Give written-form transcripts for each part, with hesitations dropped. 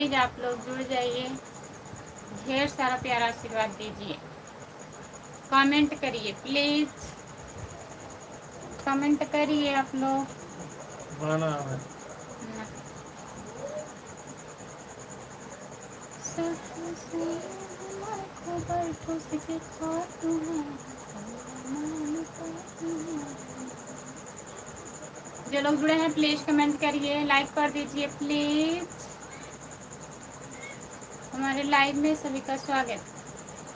Please आप लोग जुड़ जाइए, ढेर सारा प्यारा आशीर्वाद दीजिए, कमेंट करिए प्लीज, कमेंट करिए आप लोग। बना है जो लोग जुड़े हैं प्लीज कमेंट करिए, लाइक कर दीजिए प्लीज। हमारे लाइव में सभी का स्वागत।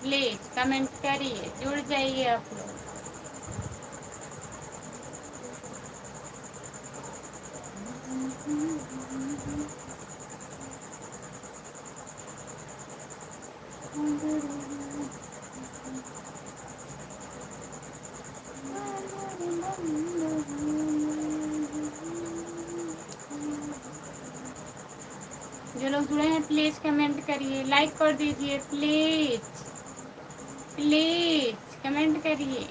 प्लीज कमेंट करिए, जुड़ जाइए आप लोग। जो लोग जुड़े हैं प्लीज कमेंट करिए, लाइक कर दीजिए प्लीज, प्लीज कमेंट करिए।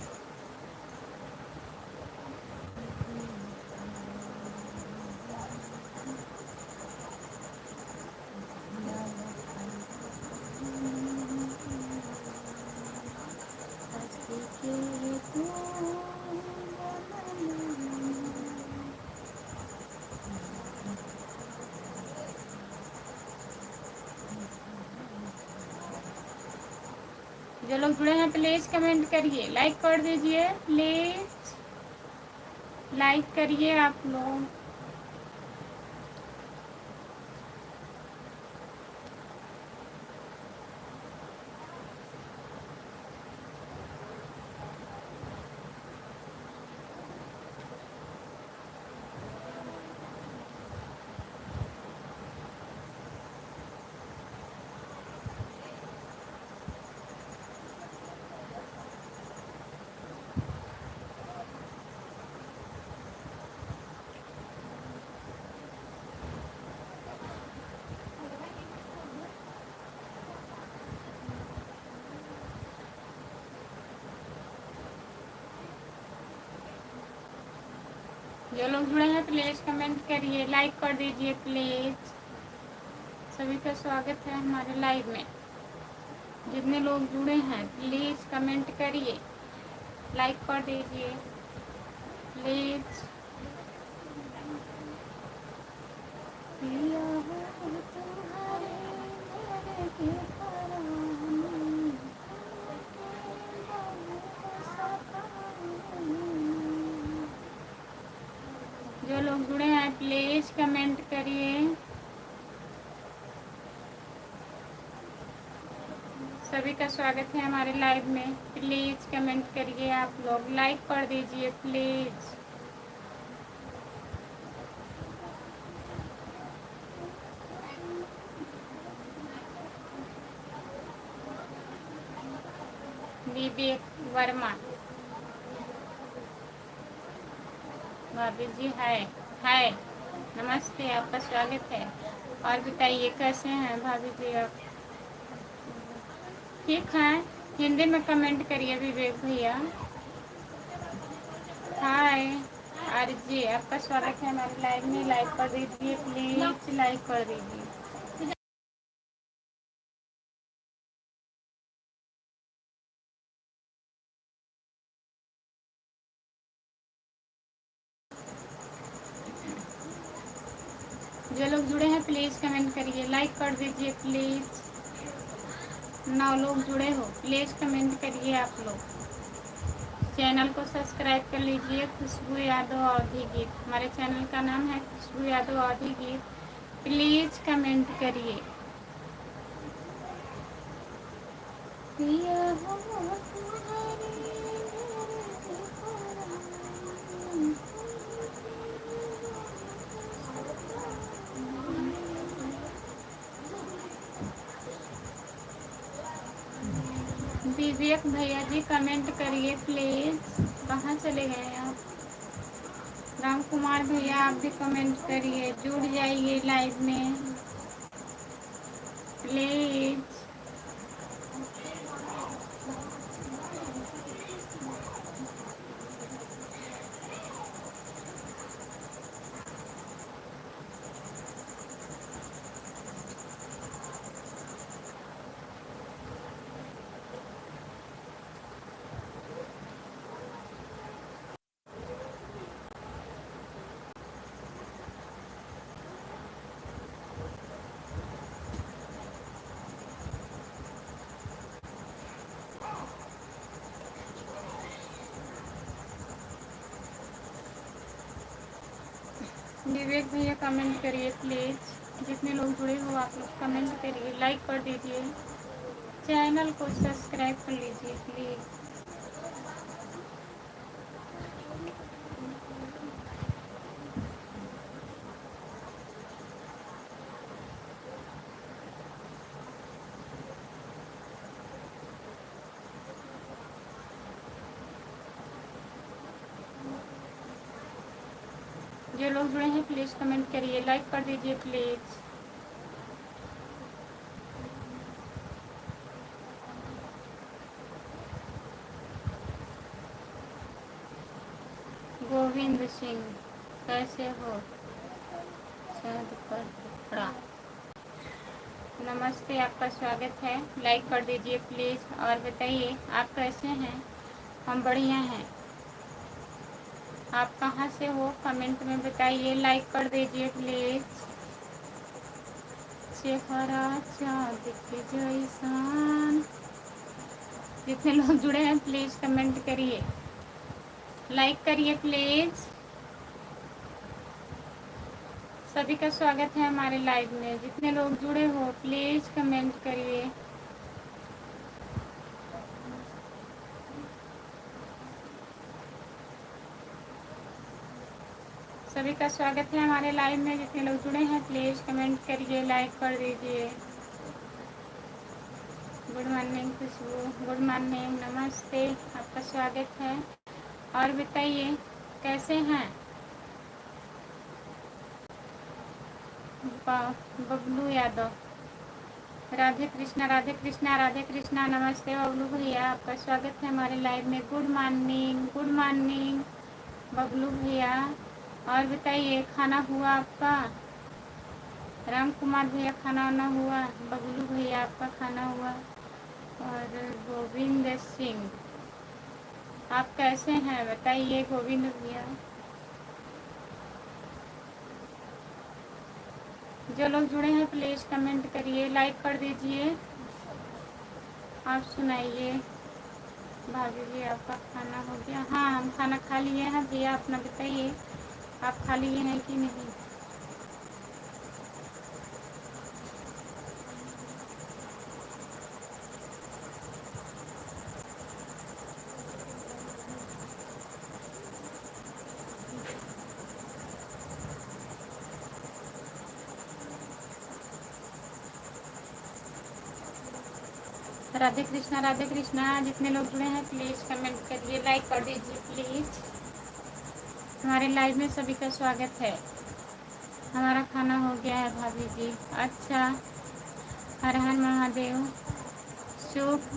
जो लोग जुड़े हैं प्लीज कमेंट करिए, लाइक कर दीजिए प्लीज, लाइक करिए आप लोग। जो लोग जुड़े हैं प्लीज कमेंट करिए, लाइक कर दीजिए प्लीज। सभी का स्वागत है हमारे लाइव में। जितने लोग जुड़े हैं प्लीज कमेंट करिए, लाइक कर दीजिए प्लीज। जो लोग जुड़े हैं प्लीज कमेंट करिए। सभी का स्वागत है हमारे लाइव में। प्लीज कमेंट करिए आप लोग, लाइक कर दीजिए प्लीज। विवेक वर्मा, भाभी जी हाय हाय, नमस्ते, आपका स्वागत है। और बताइए कैसे हैं भाभी जी आप? ठीक है, हिंदी में कमेंट करिए विवेक भैया। हाय आरजी, आपका स्वागत है हमारे लाइव में। लाइक कर दीजिए प्लीज, लाइक कर दीजिए। जो लोग जुड़े हैं प्लीज कमेंट करिए, लाइक कर दीजिए प्लीज। 9 लोग जुड़े हो, प्लीज कमेंट करिए आप लोग। चैनल को सब्सक्राइब कर लीजिए, खुशबू यादव अवधी गीत। हमारे चैनल का नाम है खुशबू यादव अवधी गीत। प्लीज कमेंट करिए। विवेक भैया जी कमेंट करिए प्लीज। कहाँ चले गए आप? राम कुमार भैया आप भी कमेंट करिए, जुड़ जाइए लाइव में प्लीज। विवेक भैया कमेंट करिए प्लीज़। जितने लोग जुड़े हो आप लोग कमेंट करिए, लाइक कर दीजिए, चैनल को सब्सक्राइब कर लीजिए प्लीज़। जो लोग जुड़े हैं प्लीज़ कमेंट करिए, लाइक कर दीजिए प्लीज़। गोविंद सिंह कैसे हो? शायद पर टुकड़ा। नमस्ते, आपका स्वागत है। लाइक कर दीजिए प्लीज़ और बताइए आप कैसे हैं? हम बढ़िया हैं। आप कहाँ से हो कमेंट में बताइए, लाइक कर दीजिए प्लीज़। चेहरा चाँद के जैसान। जितने लोग जुड़े हैं प्लीज़ कमेंट करिए, लाइक करिए प्लीज़। सभी का स्वागत है हमारे लाइव में। जितने लोग जुड़े हो प्लीज़ कमेंट करिए। सभी का स्वागत है हमारे लाइव में। जितने लोग जुड़े हैं प्लीज़ कमेंट करिए, लाइक कर दीजिए। गुड मॉर्निंग खुशबू, गुड मॉर्निंग, नमस्ते, आपका स्वागत है। और बताइए कैसे हैं? बबलू यादव, राधे कृष्णा, राधे कृष्णा, राधे कृष्णा। नमस्ते बबलू भैया, आपका स्वागत है हमारे लाइव में। Good morning, good morning Bablu भैया। और बताइए खाना हुआ आपका? राम कुमार भैया खाना वाना हुआ? बबलू भैया आपका खाना हुआ? और गोविंद सिंह, आप कैसे हैं बताइए गोविंद भैया। जो लोग जुड़े हैं प्लीज़ कमेंट करिए, लाइक कर दीजिए। आप सुनाइए भाभी जी, आपका खाना हो गया? हाँ, हम खाना खा लिए हैं भैया, अपना बताइए आप खा लिए हैं कि नहीं? राधे कृष्णा, राधे कृष्णा। जितने लोग जुड़े हैं प्लीज़ कमेंट करिए, लाइक कर दीजिए प्लीज़। हमारे लाइव में सभी का स्वागत है। हमारा खाना हो गया है भाभी जी। अच्छा, हर हर महादेव। शुभ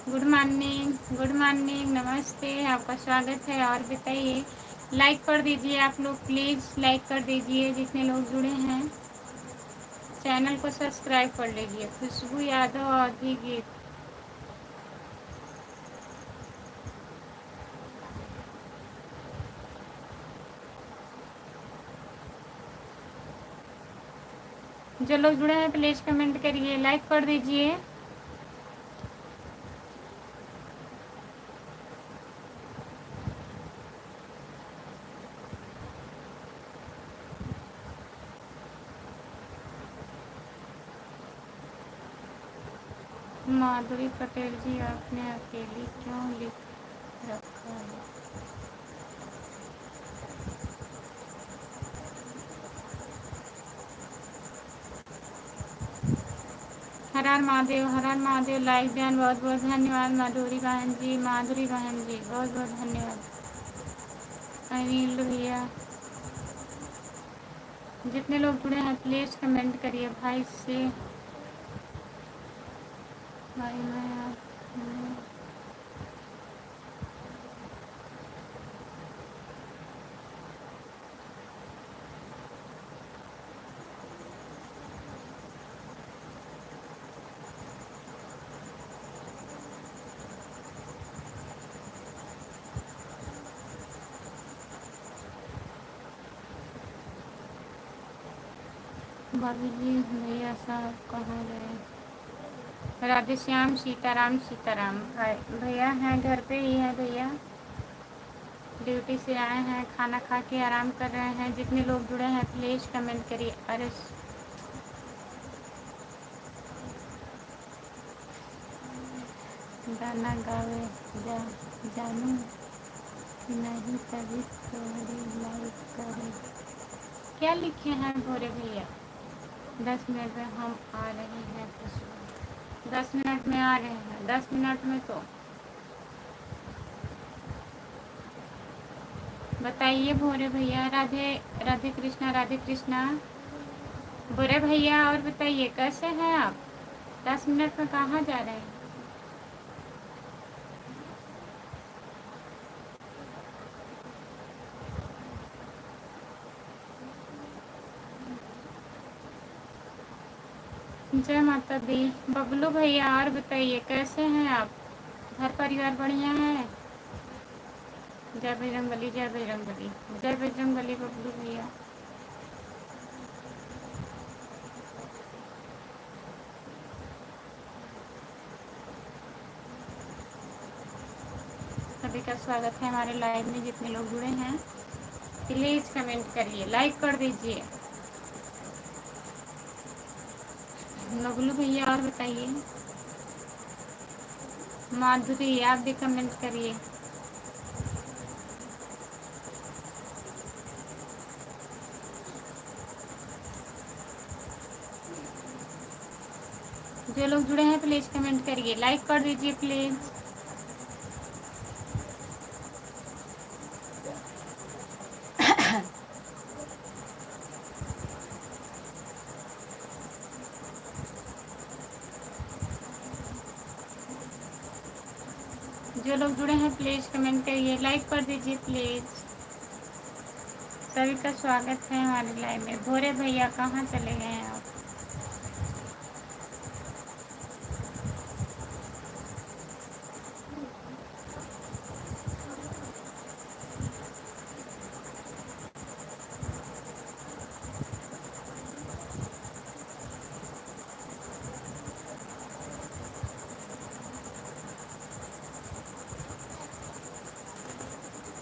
गुड मॉर्निंग, गुड मॉर्निंग, नमस्ते, आपका स्वागत है। और बताइए लाइक कर दीजिए आप लोग प्लीज़, लाइक कर दीजिए जितने लोग जुड़े हैं। चैनल को सब्सक्राइब कर लीजिए। खुशबू यादव अवधि गीत। जो लोग जुड़े हैं प्लीज़ कमेंट करिए, लाइक कर दीजिए। माधुरी पटेल जी, आपने अकेली क्यों लिख रखा है? हर हर महादेव, हर हर महादेव। लाइक ध्यान, बहुत बहुत धन्यवाद माधुरी बहन जी, माधुरी बहन जी, बहुत बहुत धन्यवाद। अनिल भैया, जितने लोग जुड़े हैं प्लीज़ कमेंट करिए। भाई से भाई मैं भाभी जी भैया साहब कहाँ गए? राधे श्याम, सीताराम, सीताराम। भाई भैया हैं घर पे ही है भैया। ड्यूटी से आए हैं, खाना खा के आराम कर रहे हैं। जितने लोग जुड़े हैं प्लीज़ कमेंट करिए। अरे गाना गावे जा जानू नहीं तभी तोहरी लाइक करे। क्या लिखे हैं भोरे भैया? 10 मिनट में हम आ रहे हैं खुशबू। 10 मिनट में आ रहे हैं, 10 मिनट में तो बताइए भोरे भैया। राधे राधे कृष्णा, राधे कृष्णा। भोरे भैया और बताइए कैसे हैं आप? 10 मिनट में कहाँ जा रहे हैं? जय माता दी। बबलू भैया और बताइए कैसे हैं आप? घर परिवार बढ़िया है? जय बजरंगबली, जय बजरंगबली, जय बजरंगबली बबलू भैया। सभी का स्वागत है हमारे लाइव में। जितने लोग जुड़े हैं प्लीज़ कमेंट करिए, लाइक कर दीजिए। बबलू भैया और बताइए। माधुरी आप भी कमेंट करिए। जो लोग जुड़े हैं प्लीज़ कमेंट करिए, लाइक कर दीजिए प्लीज़। जो लोग जुड़े हैं प्लीज़ कमेंट करिए, लाइक कर दीजिए प्लीज़। सभी का स्वागत है हमारे लाइव में। भोरे भैया कहाँ चले गए हैं आप?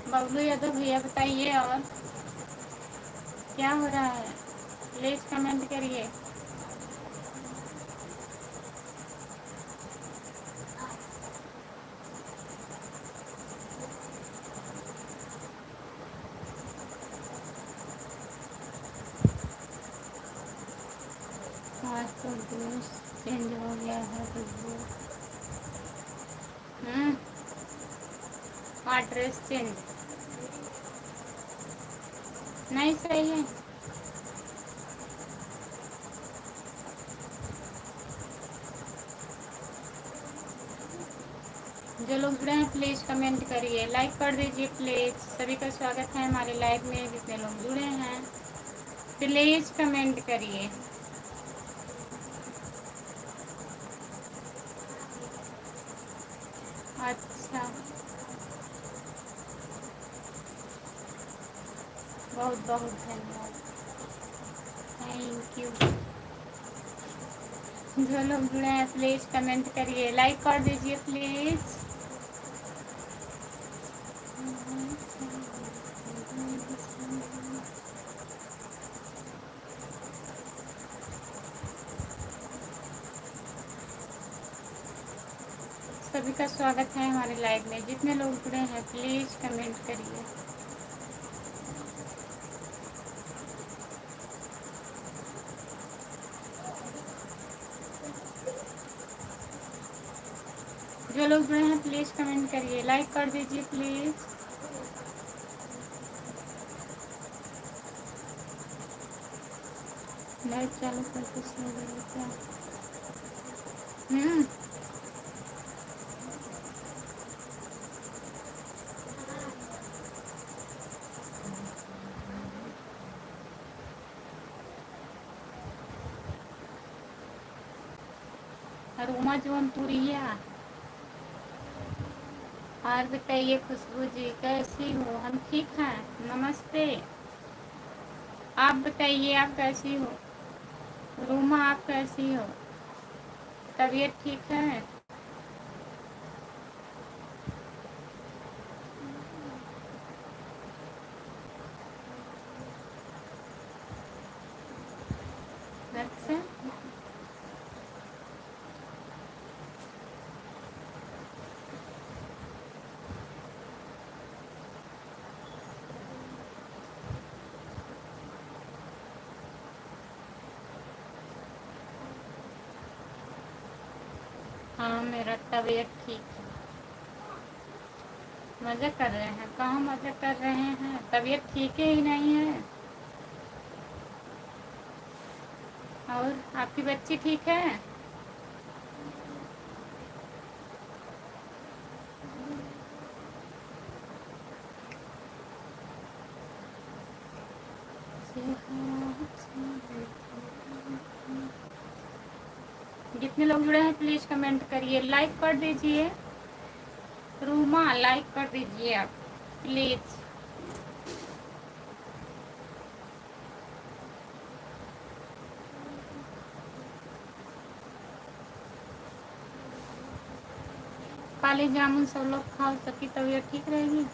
बबलू यादव भैया बताइए और क्या हो रहा है? प्लीज़ कमेंट करिए। आज तो ड्रेस चेंज हो गया है खुशबू। हाँ ड्रेस चेंज नहीं सही है। जो लोग जुड़े हैं प्लीज़ कमेंट करिए, लाइक कर दीजिए प्लीज़। सभी का स्वागत है हमारे लाइव में। जितने लोग जुड़े हैं प्लीज़ कमेंट करिए। अच्छा, बहुत बहुत धन्यवाद, थैंक यू। जो लोग जुड़े हैं प्लीज़ कमेंट करिए, लाइक कर दीजिए प्लीज़। सभी का स्वागत है हमारे लाइव में। जितने लोग जुड़े हैं प्लीज़ कमेंट करिए। जो लोग जुड़े हैं प्लीज़ कमेंट करिए, लाइक कर दीजिए प्लीज़। लाइव चालू करके सो गए क्या? हम्म अरुमा जौनपुरिया। और बताइए खुशबू जी कैसी हो? हम ठीक हैं, नमस्ते। आप बताइए आप कैसी हो? रूमा आप कैसी हो? तबीयत ठीक है? हाँ, मेरा तबीयत ठीक है। मज़े कर रहे हैं? कहाँ मज़े कर रहे हैं, तबीयत ठीक ही नहीं है। और आपकी बच्ची ठीक है? जितने लोग जुड़े हैं प्लीज़ कमेंट करिए, लाइक कर दीजिए। रूमा लाइक कर दीजिए आप प्लीज़। काले जामुन सब लोग खाओ, सबकी तबीयत ठीक रहेगी।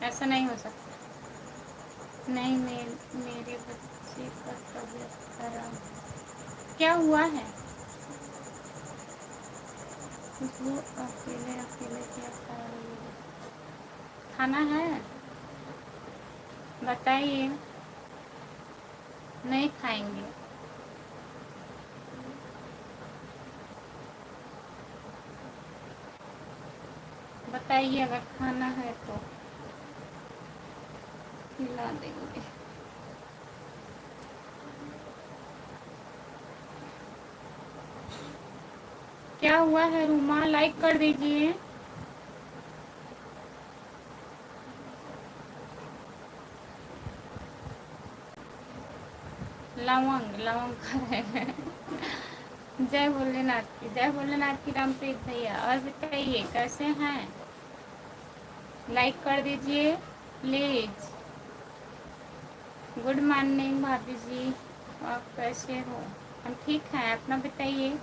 ऐसा नहीं हो सकता। नहीं, मेरे बच्चे का तबीयत खराब। क्या हुआ है? वो अकेले अकेले क्या खा रही है? खाना है? बताइए। नहीं खाएंगे। बताइए, अगर खाना है तो खिला देंगे। क्या हुआ है रूमा? लाइक कर दीजिए। लवंग लवंग खा रहे हैं। जय भोलेनाथ की, जय भोलेनाथ की रामप्रीत भैया। और बताइए कैसे हैं? लाइक कर दीजिए प्लीज। गुड मॉर्निंग भाभी जी, आप कैसे हो? हम ठीक हैं, अपना बताइए।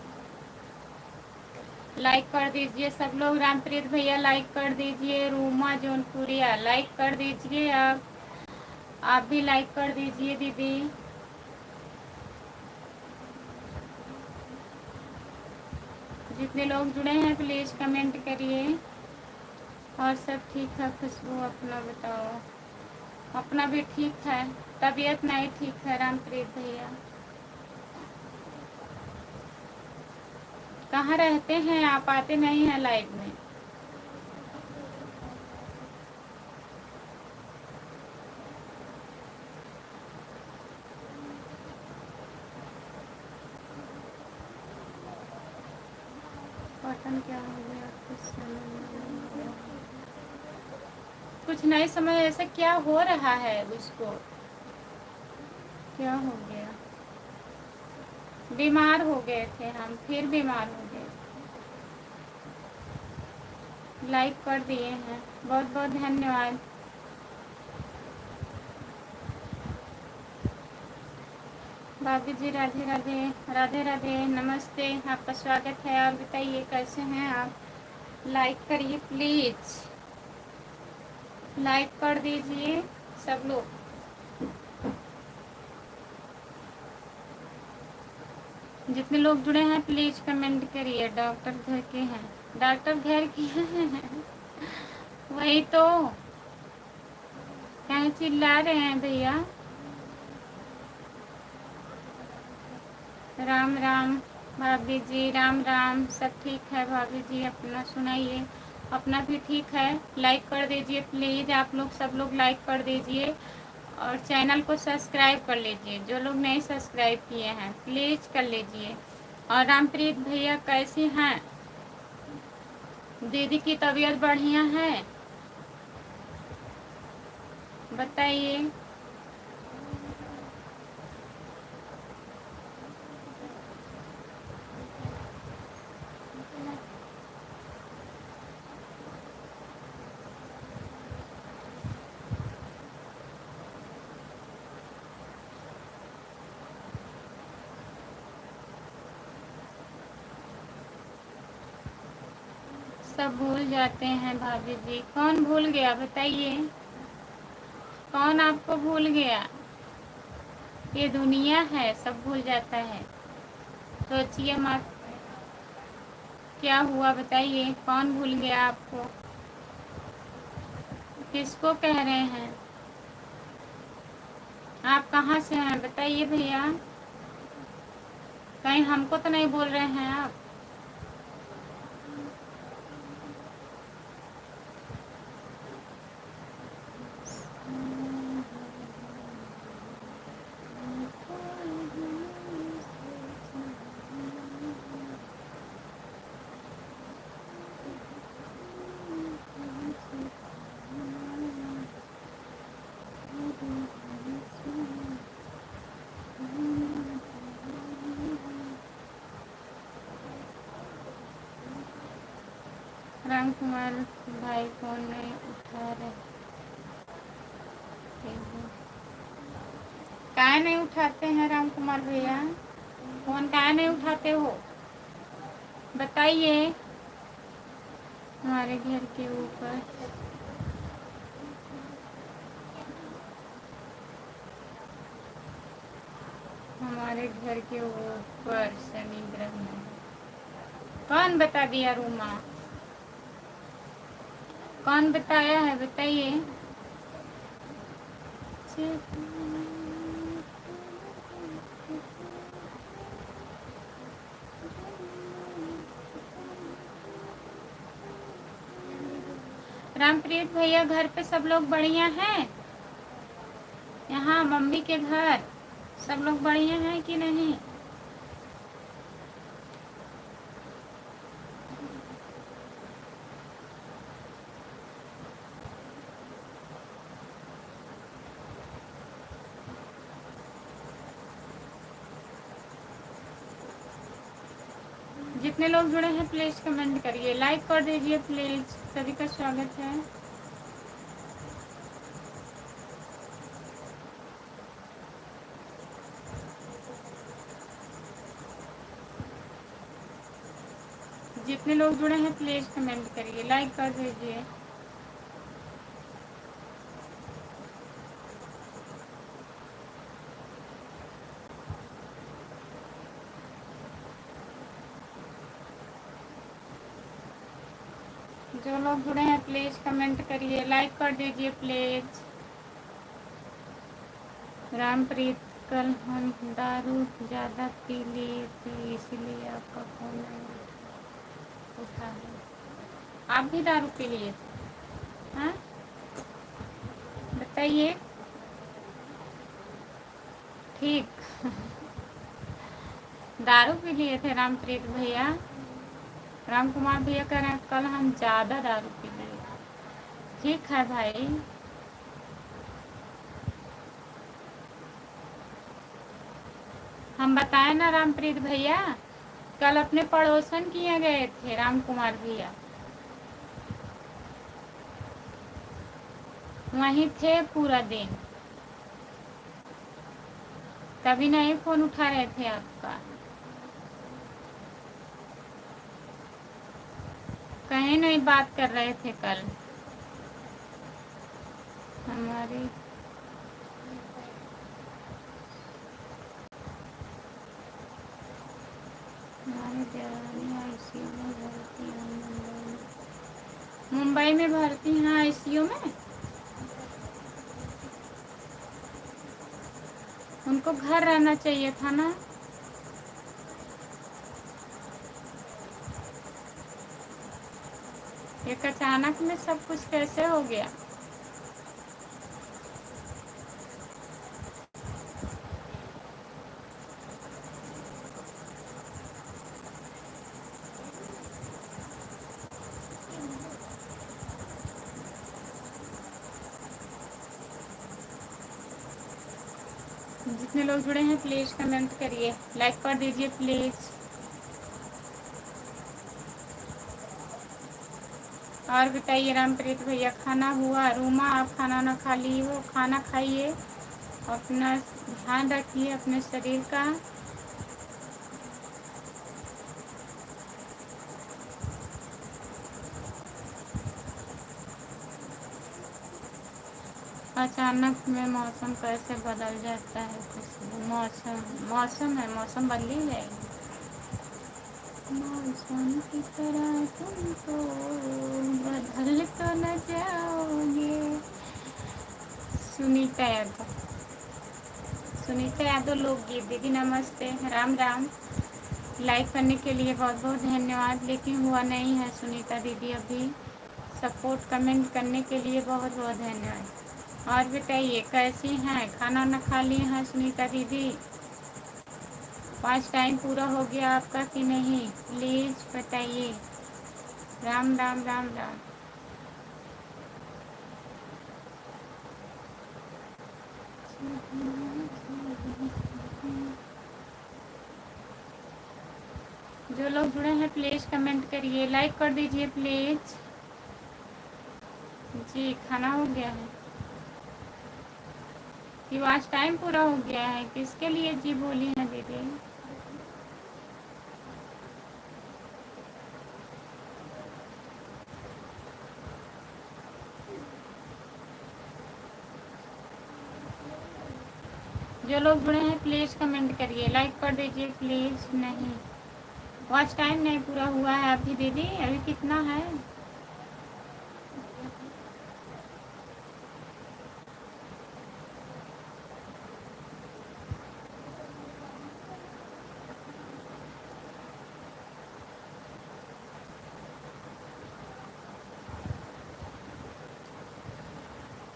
लाइक कर दीजिए सब लोग। रामप्रीत भैया लाइक कर दीजिए। रूमा जौनपुरिया लाइक कर दीजिए। आप भी लाइक कर दीजिए दीदी। जितने लोग जुड़े हैं प्लीज़ कमेंट करिए। और सब ठीक है खुशबू, अपना बताओ। अपना भी ठीक है, तबीयत नहीं ठीक है रामप्रीत भैया। कहाँ रहते हैं आप? आते नहीं हैं लाइव में। बटन क्या हो गया? कुछ नहीं समझ ऐसा क्या हो रहा है उसको? क्या हो गया? बीमार हो गए थे हम, फिर बीमार हो गए। लाइक कर दिए हैं, बहुत बहुत धन्यवाद। भाभी जी राधे राधे। राधे राधे, नमस्ते, आपका स्वागत है। आप बताइए कैसे हैं आप? लाइक करिए प्लीज़, लाइक कर दीजिए सब लोग। जितने लोग जुड़े हैं प्लीज़ कमेंट करिए। डॉक्टर घर के हैं? डॉक्टर घर के हैं। वही तो, कहीं चिल्ला रहे हैं भैया। राम राम भाभी जी, राम राम। सब ठीक है भाभी जी, अपना सुनाइए। अपना भी ठीक है। लाइक कर दीजिए प्लीज़, आप लोग सब लोग लाइक कर दीजिए। और चैनल को सब्सक्राइब कर लीजिए, जो लोग नहीं सब्सक्राइब किए हैं प्लीज़ कर लीजिए। और रामप्रीत भैया कैसी हैं? दीदी की तबीयत बढ़िया है? बताइए। सब भूल जाते हैं भाभी जी। कौन भूल गया बताइए? कौन आपको भूल गया? ये दुनिया है, सब भूल जाता है। सोचिए मत। क्या हुआ बताइए? कौन भूल गया आपको? किसको कह रहे हैं? आप कहाँ से हैं बताइए भैया? कहीं हमको तो नहीं बोल रहे हैं आप? राम कुमार भाई फोन नहीं उठा रहे हैं। काहे नहीं उठाते हैं राम कुमार भैया? फोन काहे नहीं उठाते हो, बताइए। हमारे घर के ऊपर हमारे घर के ऊपर शनि ग्रह में। कौन बता दिया रूमा? कौन बताया है, बताइए। रामप्रीत भैया घर पे सब लोग बढ़िया हैं? यहाँ मम्मी के घर सब लोग बढ़िया हैं कि नहीं? जितने लोग जुड़े हैं प्लीज कमेंट करिए, लाइक कर दीजिए प्लीज। सभी का स्वागत है। जितने लोग जुड़े हैं प्लीज कमेंट करिए, लाइक कर दीजिए। जो लोग जुड़े हैं प्लीज कमेंट करिए, लाइक कर दीजिए प्लीज। रामप्रीत, कल हम दारू ज़्यादा पी लिए थे इसलिए आपका फोन नहीं उठा है। आप भी दारू पी लिए थे? हाँ, बताइए। ठीक। दारू पी लिए थे रामप्रीत भैया? राम कुमार भैया कह रहे हैं कल हम ज़्यादा दारू पी लिए। ठीक है भाई। हम बताएं ना रामप्रीत भैया, कल अपने पड़ोसन किए गए थे राम कुमार भैया, वहीं थे पूरा दिन, तभी नहीं फोन उठा रहे थे आपका। कहीं नहीं बात कर रहे थे कल। हमारी हमारी देवरानी आईसीयू में भर्ती है। मुंबई में भर्ती हैं आईसीयू में। उनको घर रहना चाहिए था ना। एक अचानक में सब कुछ कैसे हो गया? जितने लोग जुड़े हैं प्लीज कमेंट करिए, लाइक कर दीजिए प्लीज। और बताइए रामप्रीत भैया, खाना हुआ? रूमा, आप खाना ना खा ली हो? खाना खाइए, अपना ध्यान रखिए अपने शरीर का। अचानक में मौसम कैसे बदल जाता है? कुछ मौसम मौसम है, मौसम बदल ही जाएगी। मौसम की तरह तुम तो बदल तो न जाओगे। सुनीता यादव, सुनीता यादव लोकगीत। दीदी नमस्ते, राम राम। लाइक करने के लिए बहुत बहुत धन्यवाद, लेकिन हुआ नहीं है सुनीता दीदी अभी। सपोर्ट कमेंट करने के लिए बहुत बहुत धन्यवाद। और बताइए कैसी हैं? खाना ना खा लिए हैं सुनीता दीदी? 5 टाइम पूरा हो गया आपका कि नहीं? प्लीज़ बताइए। राम राम राम राम। जो लोग जुड़े हैं प्लीज़ कमेंट करिए, लाइक कर दीजिए प्लीज़। जी खाना हो गया है कि आज टाइम पूरा हो गया है? किसके लिए जी बोली हैं दीदी? जो लोग जुड़े हैं प्लीज़ कमेंट करिए, लाइक कर दीजिए प्लीज़। नहीं, वॉच टाइम नहीं पूरा हुआ है अभी दीदी, अभी कितना है?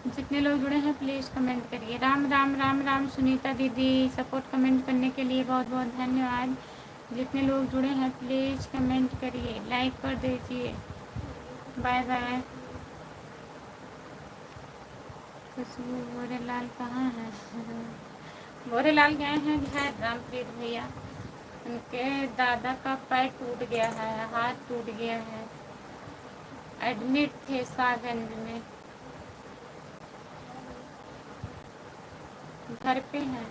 जितने लोग जुड़े हैं प्लीज़ कमेंट करिए। राम राम राम राम सुनीता दीदी, सपोर्ट कमेंट करने के लिए बहुत बहुत धन्यवाद। जितने लोग जुड़े हैं प्लीज़ कमेंट करिए, लाइक कर दीजिए। बाय बाय। खुशबू बोरेलाल कहाँ है? बोरेलाल गए हैं घर रामप्रीत भैया, उनके दादा का पैर टूट गया है, हाथ टूट गया है, एडमिट थे सागंज में। घर पे हैं।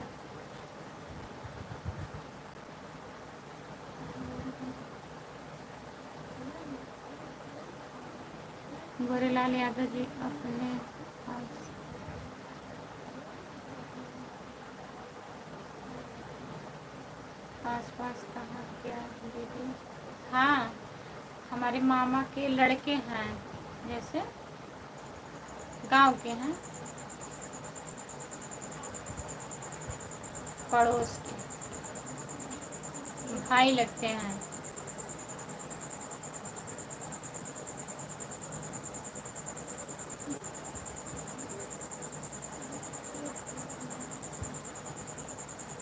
गोरेलाल यादव जी अपने आस पास कहाँ क्या दीदी? हाँ, हमारे मामा के लड़के हैं, जैसे गांव के हैं, पड़ोस के भाई लगते हैं।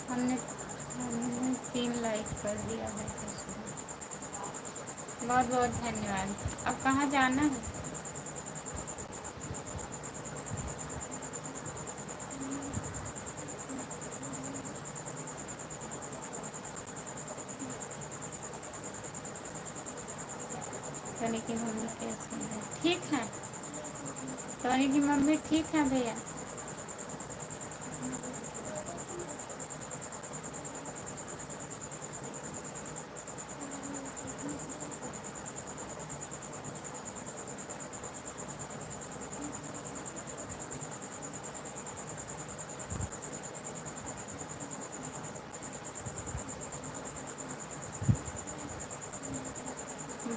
हमने 3 लाइक कर दिया है। बहुत बहुत धन्यवाद। अब कहाँ जाना है? टोनी की मम्मी कैसी है? ठीक है, टोनी की मम्मी ठीक है भैया।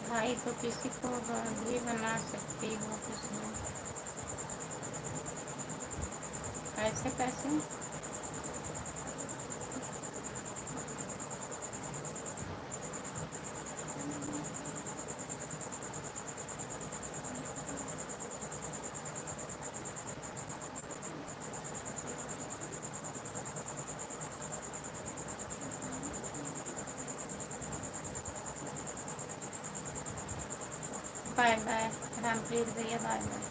भाई तो किसी को भी बना सकती हो उसमें, ऐसे कैसे? बाय बाय रामप्रीत भैया, बाय बाय।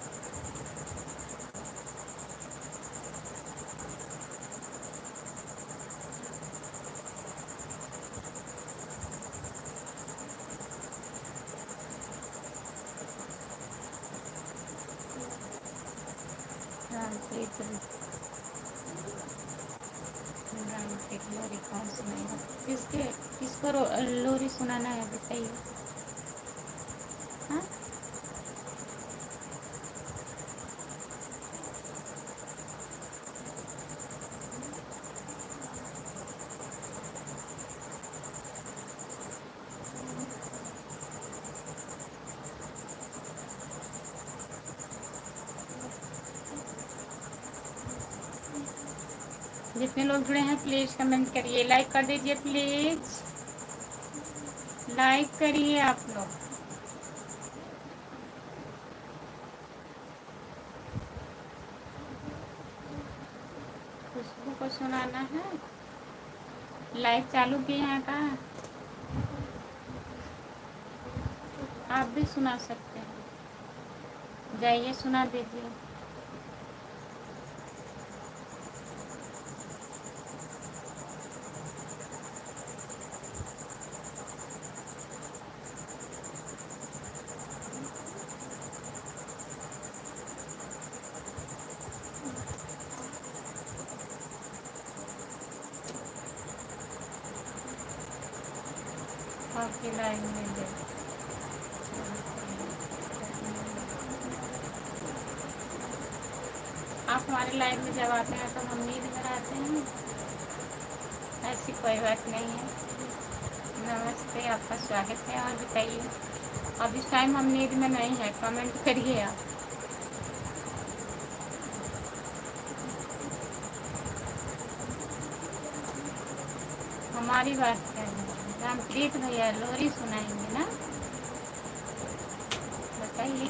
रामप्रीत रामप्रीत लोरी कौन सुनाएगा? किसको लोरी सुनाना है बताइए? हाँ, जितने लोग जुड़े हैं प्लीज़ कमेंट करिए, लाइक कर दीजिए प्लीज़, लाइक करिए आप लोग। खुशबू को सुनाना है, लाइव चालू किए हैं का? आप भी सुना सकते हैं, जाइए सुना दीजिए। आपकी लाइव में दे। आप हमारे लाइव में जब आते हैं तो हम नींद में रहते हैं, ऐसी कोई बात नहीं है। नमस्ते, आपका स्वागत है। और बताइए, अब इस टाइम हम नींद में नहीं है, कमेंट करिए आप। हमारी बात कर रहे हैं, रामप्रीत भैया लोरी सुनाएंगे ना, बताइए।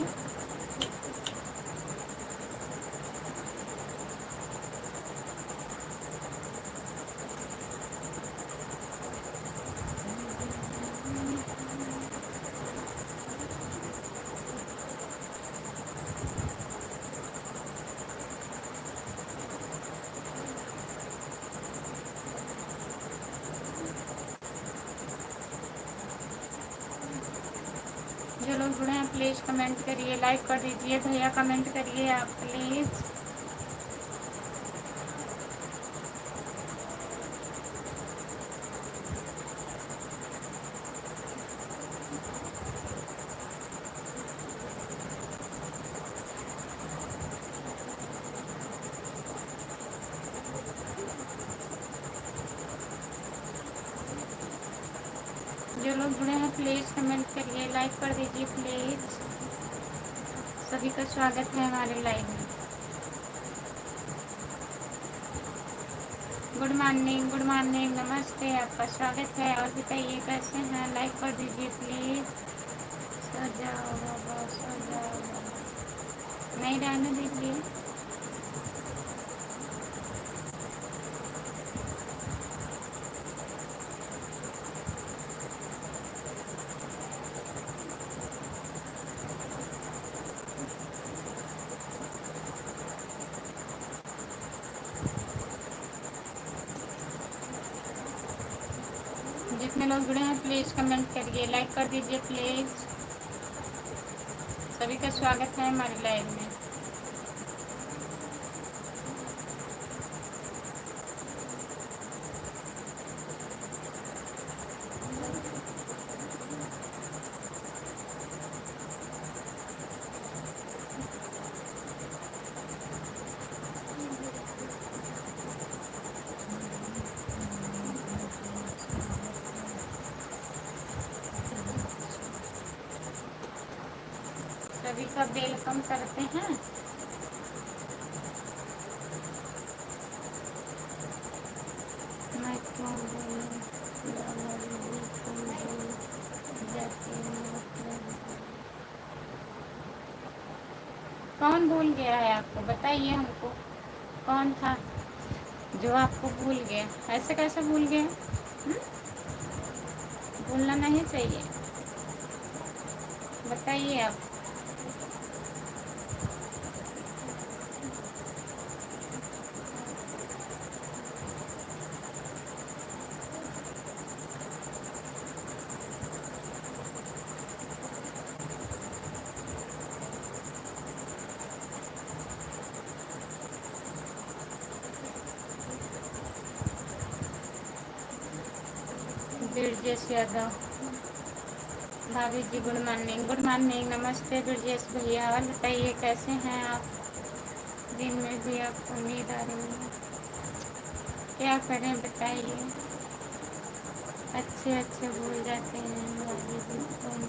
जो लोग जुड़े हैं प्लीज़ कमेंट करिए, लाइक कर दीजिए भैया, कमेंट करिए आप प्लीज़। जो लोग जुड़े हैं प्लीज़ कमेंट करिए, लाइक कर दीजिए प्लीज़। सभी का स्वागत है हमारे लाइव में। गुड मॉर्निंग, नमस्ते, आपका स्वागत है। और बताइए कैसे हैं, लाइक कर दीजिए प्लीज़। सो जाओ बाबा, सो जाओ बाबा, नहीं रहने दीजिए। जितने लोग जुड़े हैं प्लीज़ कमेंट करिए, लाइक कर दीजिए प्लीज़। सभी का स्वागत है हमारे लाइव में। सभी का वेलकम करते हैं। मैं क्यों बोलूं, कौन भूल गया है आपको, बताइए हमको। कौन था जो आपको भूल गया? ऐसे कैसे भूल गया? भूलना नहीं चाहिए, बताइए आप। ब्रजेश यादव, भाभी जी गुड मॉर्निंग, नमस्ते ब्रजेश भैया। और बताइए कैसे हैं आप? दिन में भी आपको नींद आ रही है, क्या करें बताइए। अच्छे अच्छे भूल जाते हैं भाभी जी, कौन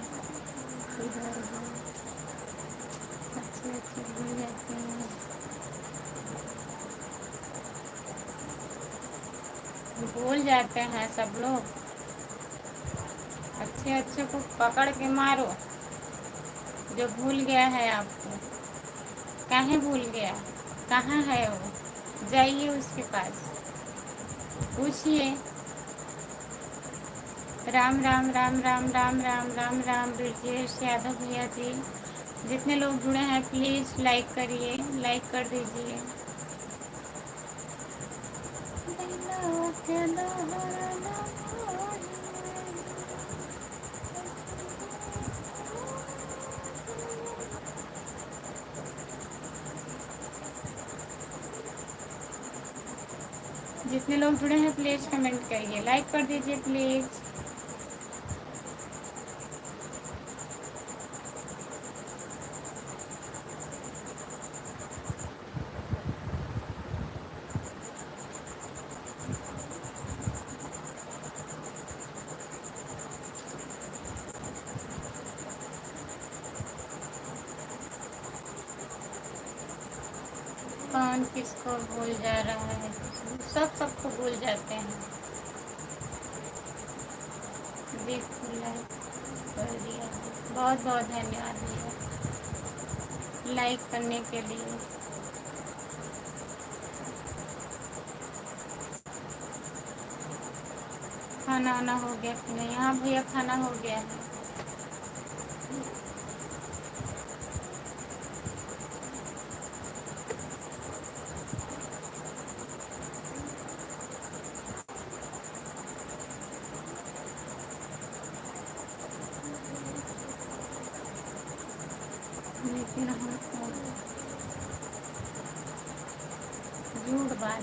इधर है, अच्छे अच्छे भूल जाते हैं, भूल जाते हैं सब लोग। अच्छे अच्छे को पकड़ के मारो, जो भूल गया है आपको। काहे भूल गया, कहाँ है वो? जाइए उसके पास, पूछिए। राम राम राम राम राम राम राम राम ब्रजेश यादव भैया जी। जितने लोग जुड़े हैं प्लीज़ लाइक करिए, लाइक कर दीजिए। जितने लोग जुड़े हैं प्लीज़ कमेंट करिए, लाइक कर दीजिए प्लीज़। कौन किसको भूल जा रहा है, सब सबको भूल जाते हैं। देखो लाइक कर दिया, बहुत बहुत धन्यवाद भैया लाइक करने के लिए। खाना वाना हो गया कि नहीं? हाँ भैया खाना हो गया है। लेकिन हमको झूठ बात,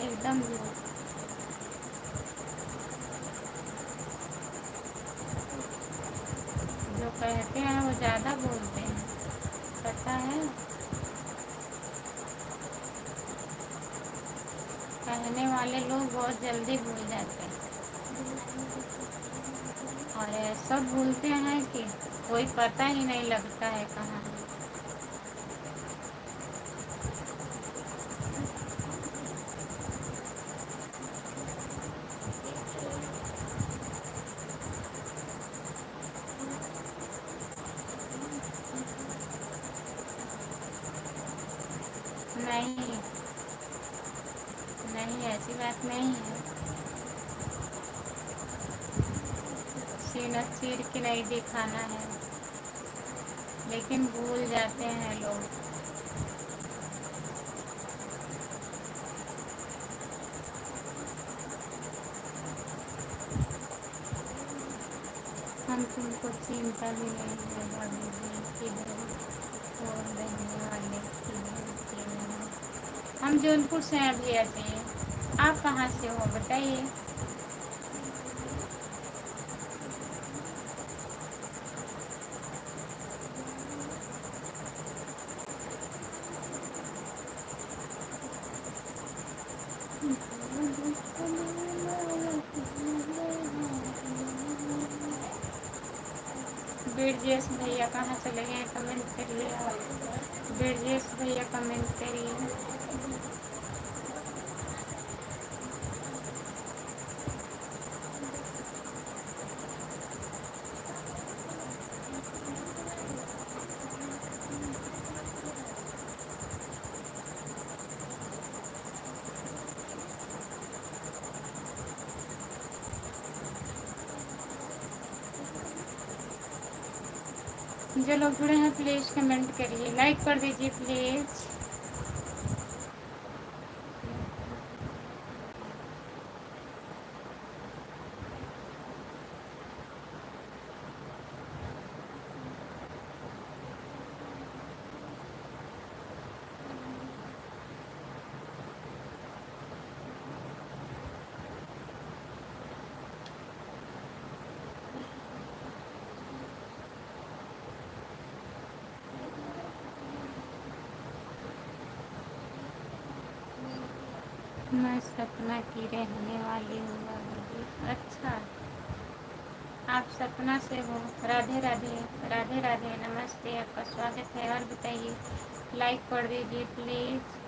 एकदम झूठ। जो कहते हैं वो ज़्यादा बोलते हैं, पता है। कहने वाले लोग बहुत जल्दी भूल जाते हैं, और ऐसा भूलते हैं कि कोई पता ही नहीं लगता है कहाँ है। नहीं नहीं, ऐसी बात नहीं है। सीना चीर के नहीं दिखाना है, लेकिन भूल जाते हैं लोग। हम तुमको चिंता भी नहीं है भाभी जी, किधर और रहने वाले किधर के नहीं। हम जौनपुर से हैं भैया जी। आप कहाँ से हो बताइए? ब्रजेश भैया कहाँ चले गए? कमेंट करिए आप। ब्रजेश भैया कमेंट करिए। जो लोग जुड़े हैं प्लीज़ कमेंट करिए, लाइक कर दीजिए प्लीज़। मैं सपना की रहने वाली हूँ भाभी। अच्छा, आप सपना से हो? राधे राधे। राधे राधे, नमस्ते, आपका स्वागत है। और बताइए, लाइक कर दीजिए प्लीज़।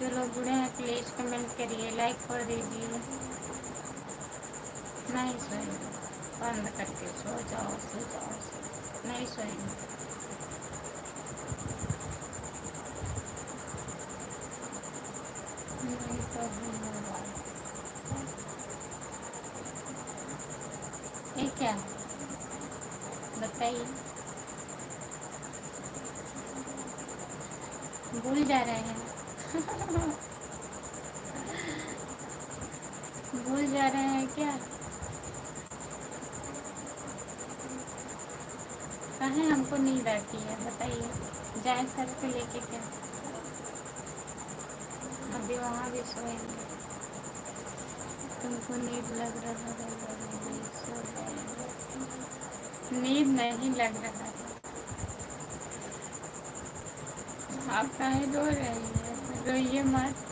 जो लोग जुड़े हैं प्लीज़ कमेंट करिए, लाइक कर दीजिए। नहीं सोएंगे, बंद करके सो जाओ, सो जाओ, नहीं सोएंगे। नहीं तो धन्यवाद। ये क्या बताइए? भूल जा रहे हैं? भूल जा रहे हैं क्या? कहाँ हमको नींद आती है बताइए, जाए सर पे लेके क्या? अभी वहाँ भी सोएंगे। तुमको नींद लग रहा है, जल्दी सो जाए। नींद नहीं लग रहा है। आप काहे रो रही है? रोइए मत।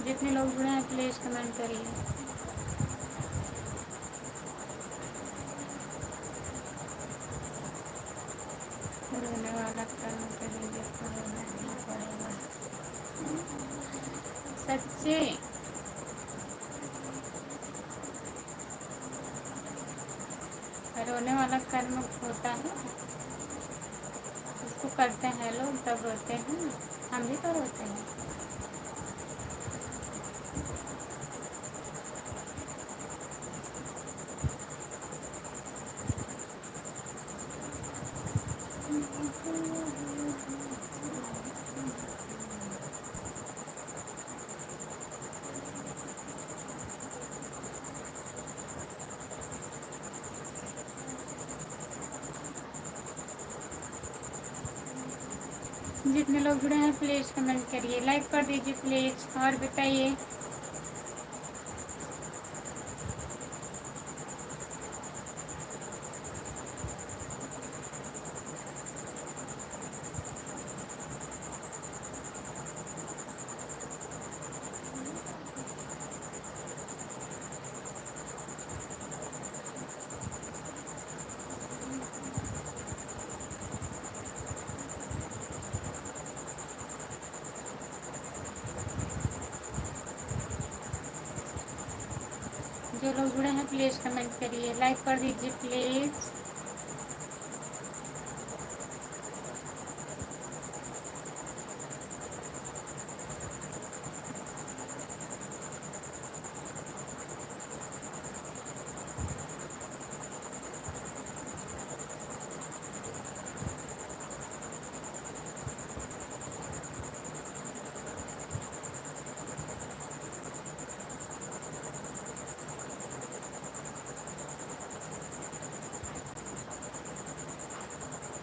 जितने लोग जुड़े हैं प्लीज़ कमेंट करिए। रोने वाला कर्म करेंगे तो रोना ही पड़ेगा। सच्ची। रोने वाला कर्म होता है, उसको करते हैं लोग तब रोते हैं। हम भी तो रोते हैं। जितने लोग जुड़े हैं प्लीज़ कमेंट करिए, लाइक कर दीजिए प्लीज़, और बताइए। जो लोग जुड़े हैं प्लीज़ कमेंट करिए, लाइक कर दीजिए प्लीज़।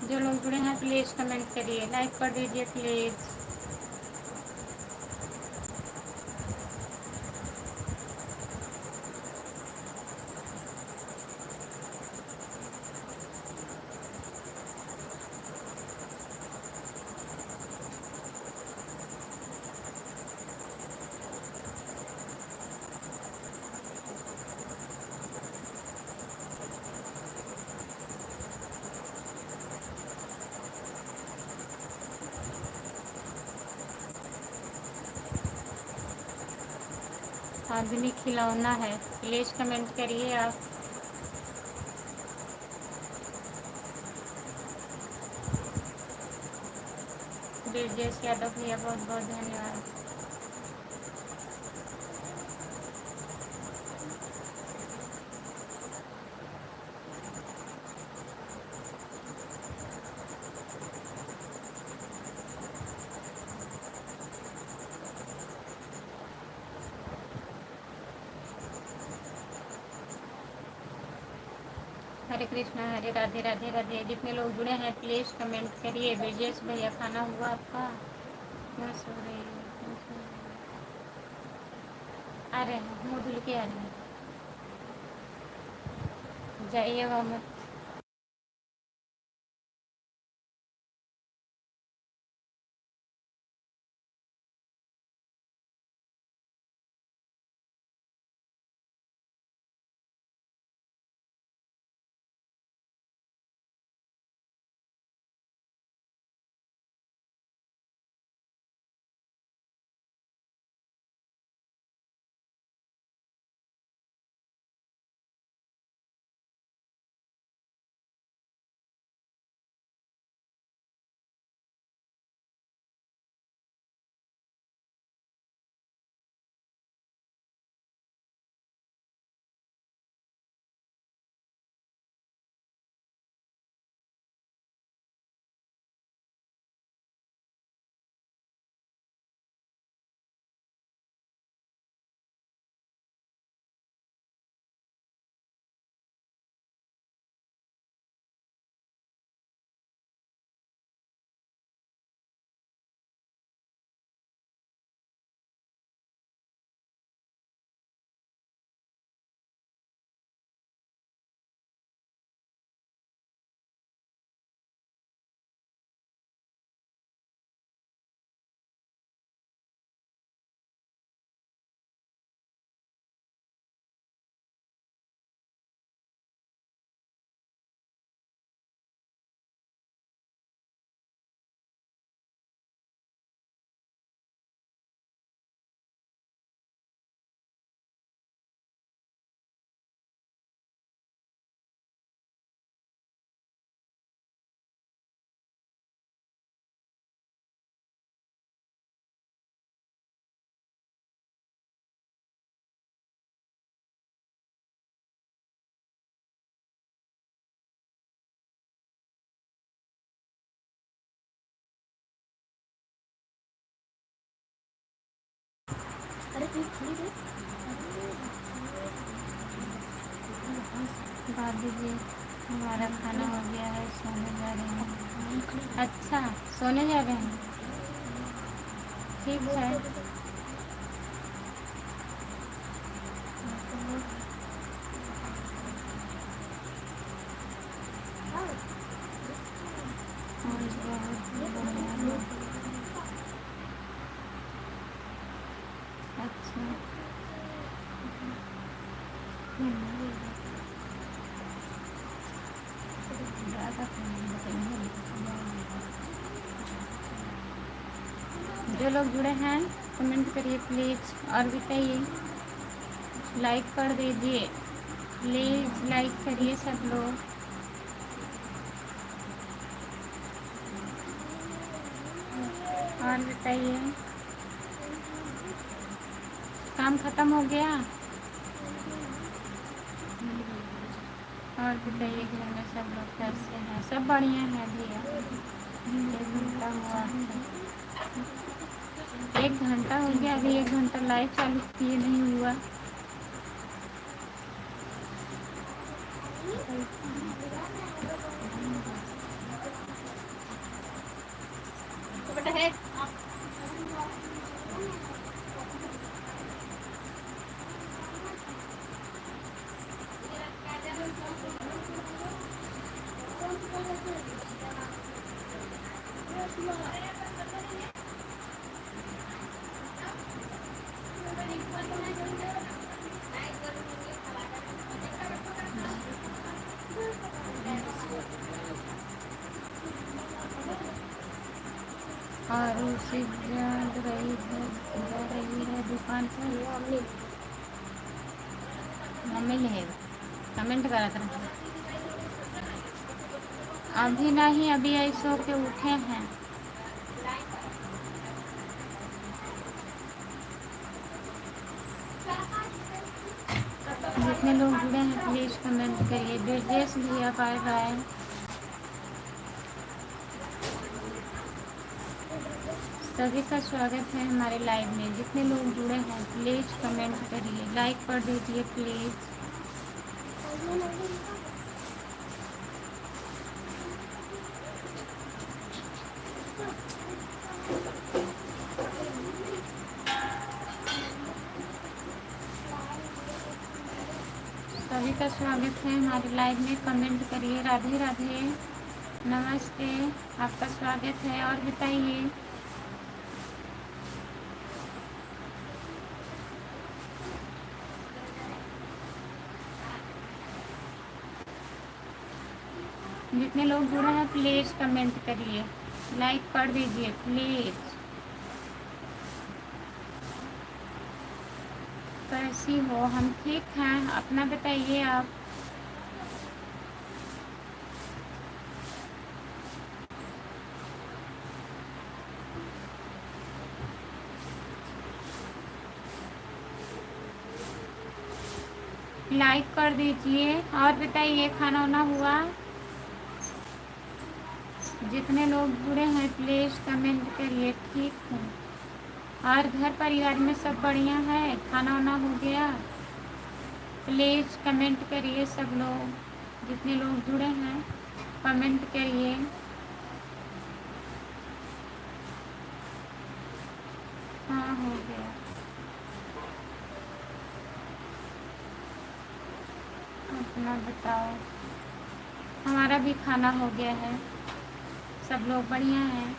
जो लोग जुड़े हैं प्लीज़ कमेंट करिए, लाइक कर दीजिए प्लीज़। आदमी खिलौना है, प्लीज़ कमेंट करिए आप। ब्रजेश यादव भैया बहुत बहुत धन्यवाद। हरे कृष्णा, हरे राधे राधे राधे। जितने लोग जुड़े हैं प्लीज़ कमेंट करिए। ब्रजेश भैया खाना हुआ आपका? क्यों सो रही है? आ रहे हैं, मुँह धुल के आ रहे हैं, जाइएगा मत। बात दीजिए। हमारा खाना हो गया है, सोने जा रहे हैं। अच्छा, सोने जा रहे हैं। ठीक है। और बहुत बढ़िया है। अच्छा। जो लोग जुड़े हैं कमेंट करिए प्लीज़, और बताइए। लाइक कर दीजिए प्लीज़, लाइक करिए सब लोग। और बताइए, काम ख़त्म हो गया। और बताइए घर में सब लोग कैसे हैं? सब बढ़िया है भैया। 1 घंटा हुआ है। 1 घंटा हो गया, अभी 1 घंटा लाइव चालू किए नहीं हुआ। और उसे जा रही है दुकान पर। मम्मी ले कमेंट करा कर। अभी नहीं, अभी ऐसो के उठे हैं। जितने लोग जुड़े हैं प्लीज़ कमेंट करिए। ब्रजेश भैया बाय बाय। सभी का स्वागत है हमारे लाइव में। जितने लोग जुड़े हैं प्लीज़ कमेंट करिए, लाइक कर दीजिए प्लीज़। सभी का स्वागत है हमारे लाइव में। कमेंट करिए। राधे राधे, नमस्ते, आपका स्वागत है। और बताइए। जितने लोग जुड़े हैं प्लीज़ कमेंट करिए, लाइक कर दीजिए प्लीज़। कैसी हो? हम ठीक हैं, अपना बताइए आप। लाइक कर दीजिए। और बताइए, खाना वाना हुआ? जितने लोग जुड़े हैं प्लीज़ कमेंट करिए। ठीक हूँ। और घर परिवार में सब बढ़िया है? खाना वाना हो गया? प्लीज़ कमेंट करिए सब लोग। जितने लोग जुड़े हैं कमेंट करिए। हाँ, हो गया। अपना बताओ। हमारा भी खाना हो गया है। सब लोग बढ़िया हैं।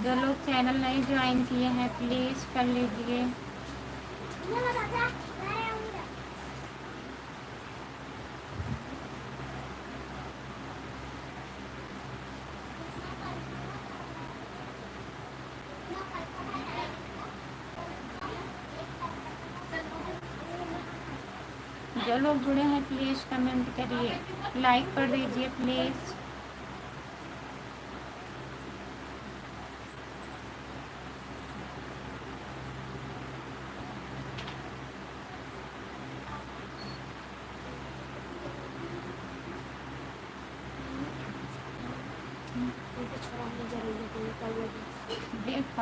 जो लोग चैनल नहीं ज्वाइन किए हैं प्लीज़ कर लीजिए। जो लोग जुड़े हैं प्लीज़ कमेंट करिए, लाइक कर दीजिए प्लीज़।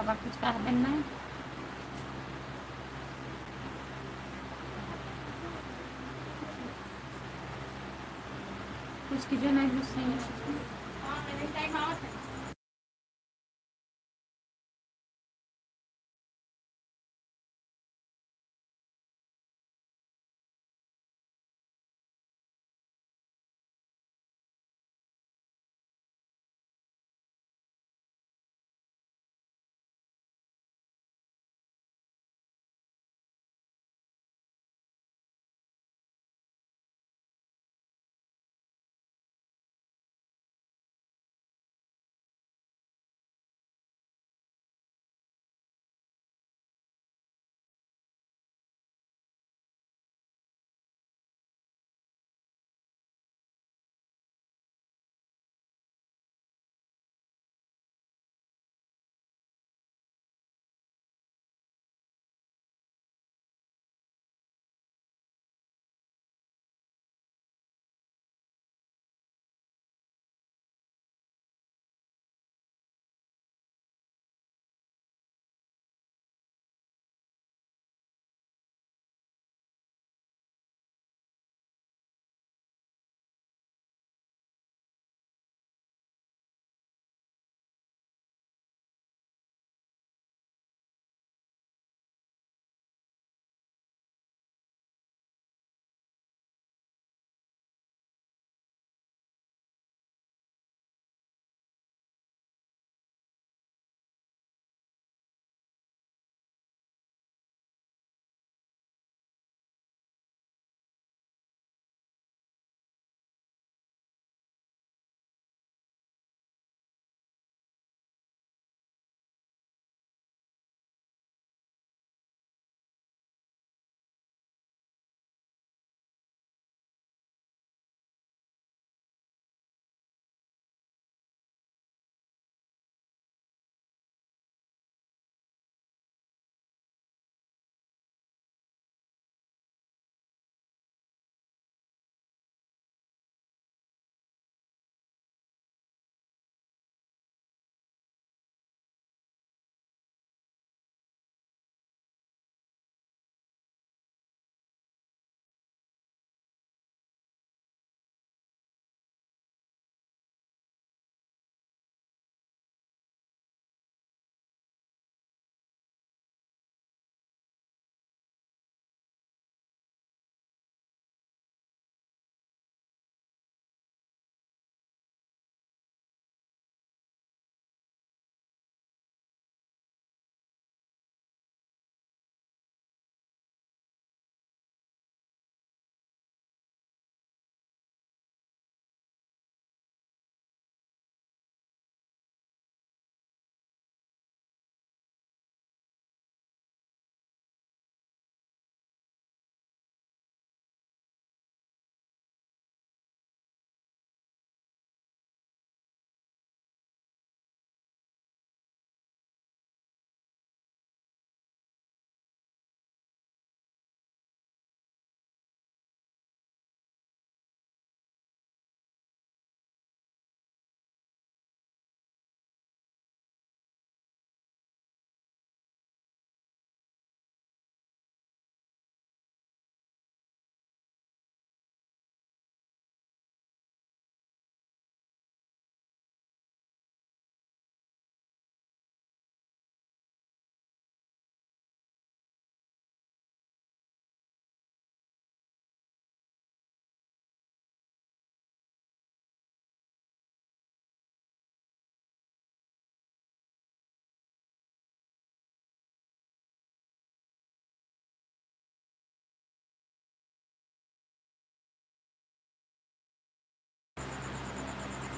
पापा कुछ कह देना है। कुछ कीजिए नहीं गुस्से में।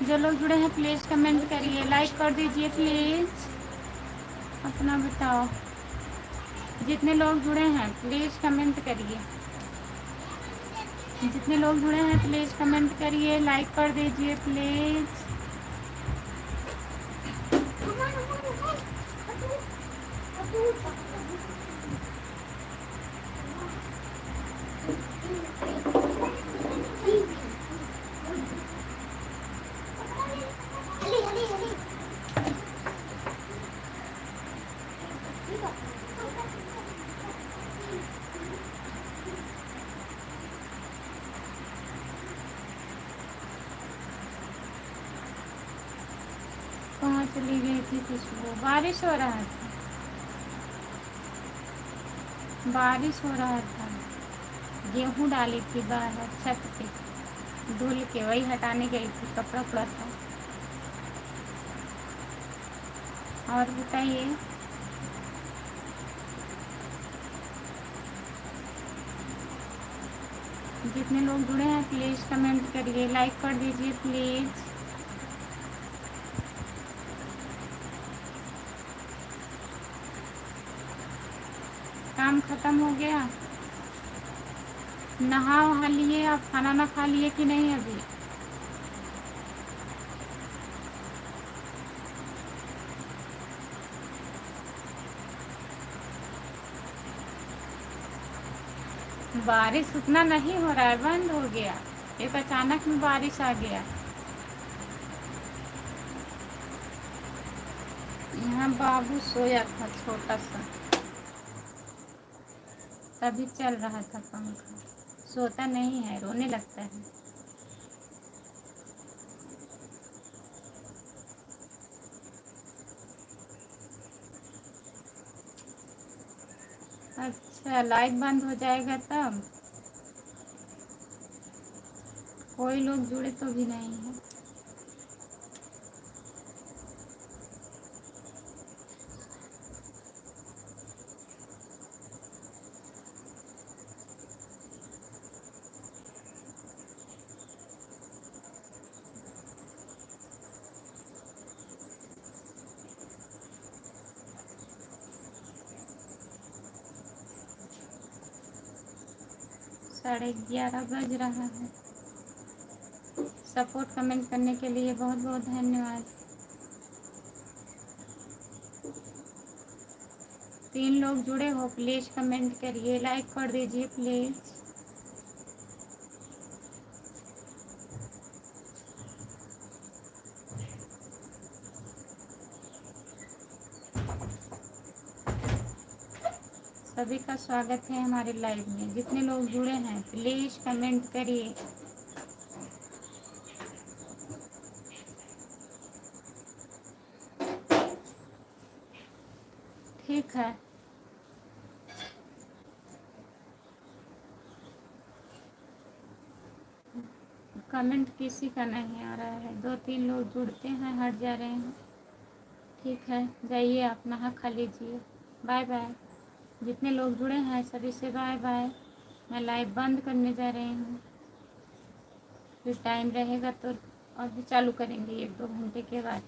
जो लोग जुड़े हैं प्लीज़ कमेंट करिए, लाइक कर दीजिए प्लीज़। अपना बताओ, जितने लोग जुड़े हैं प्लीज़ कमेंट करिए। जितने लोग जुड़े हैं प्लीज़ कमेंट करिए, लाइक कर दीजिए प्लीज़। चली गई थी खुशबू। बारिश हो रहा था, बारिश हो रहा था। गेहूँ डाली थी बाहर छत पे, धुल के वही हटाने गई थी, कपड़ा पड़ा था। और बताइए। जितने लोग जुड़े हैं प्लीज़ कमेंट करिए, लाइक कर दीजिए प्लीज़। काम ख़त्म हो गया? नहा वहा लिए? आप खाना ना खा लिए कि नहीं अभी? बारिश उतना नहीं हो रहा है, बंद हो गया। एक अचानक में बारिश आ गया। यहाँ बाबू सोया था छोटा सा, तभी चल रहा था पंखा। सोता नहीं है, रोने लगता है। अच्छा, लाइट बंद हो जाएगा तब? कोई लोग जुड़े तो भी नहीं है। साढ़े 11 बज रहा है। सपोर्ट कमेंट करने के लिए बहुत बहुत धन्यवाद। 3 लोग जुड़े हो प्लीज़ कमेंट करिए, लाइक कर दीजिए प्लीज़। सभी का स्वागत है हमारे लाइव में। जितने लोग जुड़े हैं प्लीज़ कमेंट करिए। ठीक है। कमेंट किसी का नहीं आ रहा है, 2-3 लोग जुड़ते हैं हट जा रहे हैं। ठीक है, जाइए आप नहा खा लीजिए। बाय बाय। जितने लोग जुड़े हैं सभी से बाय बाय। मैं लाइव बंद करने जा रही हूँ, फिर टाइम रहेगा तो और भी चालू करेंगे 1-2 घंटे के बाद।